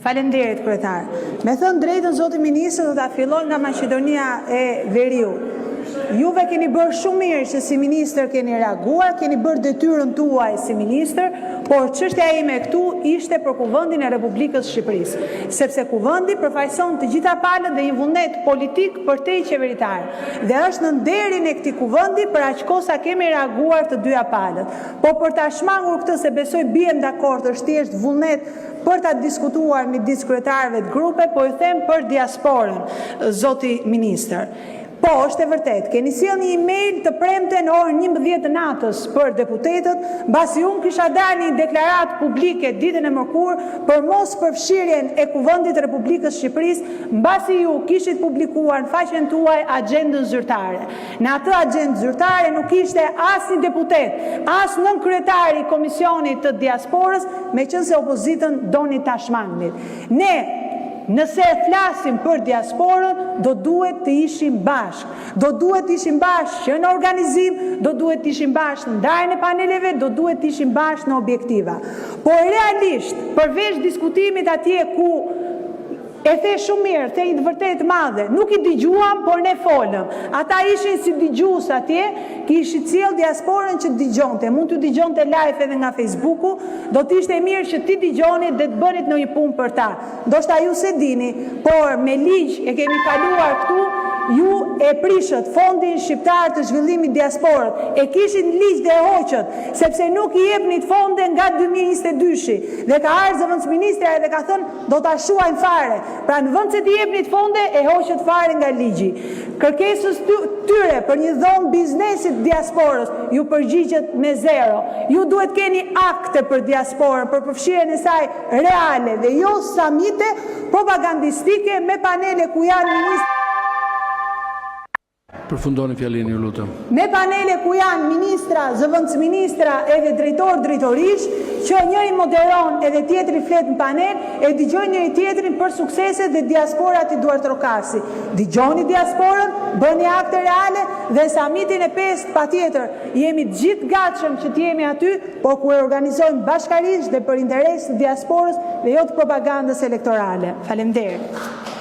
Faleminderit, kryetar. Me thënë drejtën, zoti ministër, do ta filloj nga Maqedonia e Veriut. Juve keni bërë shumë mirë që si ministër keni reaguar, keni bërë detyrën tuaj si ministër, por çështja ime këtu ishte për kuvendin e Republikës Shqipërisë, sepse kuvendi përfaqëson të gjitha palët dhe një vullnet politik për te qeveritar. Dhe është në nderin e këtij kuvendi për aq kohë sa kemi reaguar të dyja palët. Po për ta shmangur këtë, se besoj bien dakord, është thjesht vullnet për ta diskutuar midis kryetarëve të grupe, po i them për diasporën, zoti ministër. Po, është e vërtet, keni sjellë një email të premte në orën 11 të natës për deputetët, mbasi unë kisha dalë një deklaratë publike ditën e mërkurë për mos përfshirjen e Kuvendit të Republikës Shqipërisë, mbasi ju kishit publikuar në faqen tuaj agjendën zyrtare. Në atë agjendë zyrtare nuk ishte as një deputet, as nën kryetari i Komisionit të Diasporës, meqense opozitën doni ta shmangnit. Ne nëse flasim për diasporën, do duhet të ishim bashkë. Do duhet të ishim bashkë që në organizim, do duhet të ishim bashkë në ndarjen e paneleve, do duhet të ishim bashkë në objektiva. Por realisht, përveç diskutimit atje ku e the shumë mirë, the një të vërtet madhe, nuk i dëgjuam, por ne folëm. Ata ishin si dëgjues atje, kishit sjell diasporën që dëgjonte, mund të dëgjonte live edhe nga Facebooku, do të ishte mirë që ti dëgjoni dhe të bënit në një punë për ta. Ndoshta ju se dini, por me ligj e kemi kaluar këtu, ju e prishët Fondin Shqiptar të Zhvillimit Diasporët, e kishin ligj dhe hoqët, sepse nuk i jepnit fonde nga 2022-shi, dhe ka ardhur zëvendësministra dhe ka thënë do ta shuajnë fare. Pra në vend se të jepnit fonde, e hoqët fare nga ligji. Kërkesës tyre për një dhomë biznesit diasporës, ju përgjigjet me zero. Ju duhet keni akte për diasporën, për përfshirjen e saj reale, dhe jo samite propagandistike me panele ku janë ministra. Përfundoni fjalinë, ju lutem. Me panele ku janë ministra, zëvendësministra edhe drejtorish, që njëri moderon edhe tjetri flet në panel, e dëgjojnë njëri tjetrin për sukseset dhe diasporat i duar trokasi. Dëgjoni diasporën, bëni akte reale dhe samitin e 5 patjetër. Jemi të gjithë gatshëm që të jemi aty, por ku e organizojmë bashkarisht dhe për interes të diasporës dhe jo të propagandës elektorale. Faleminderit.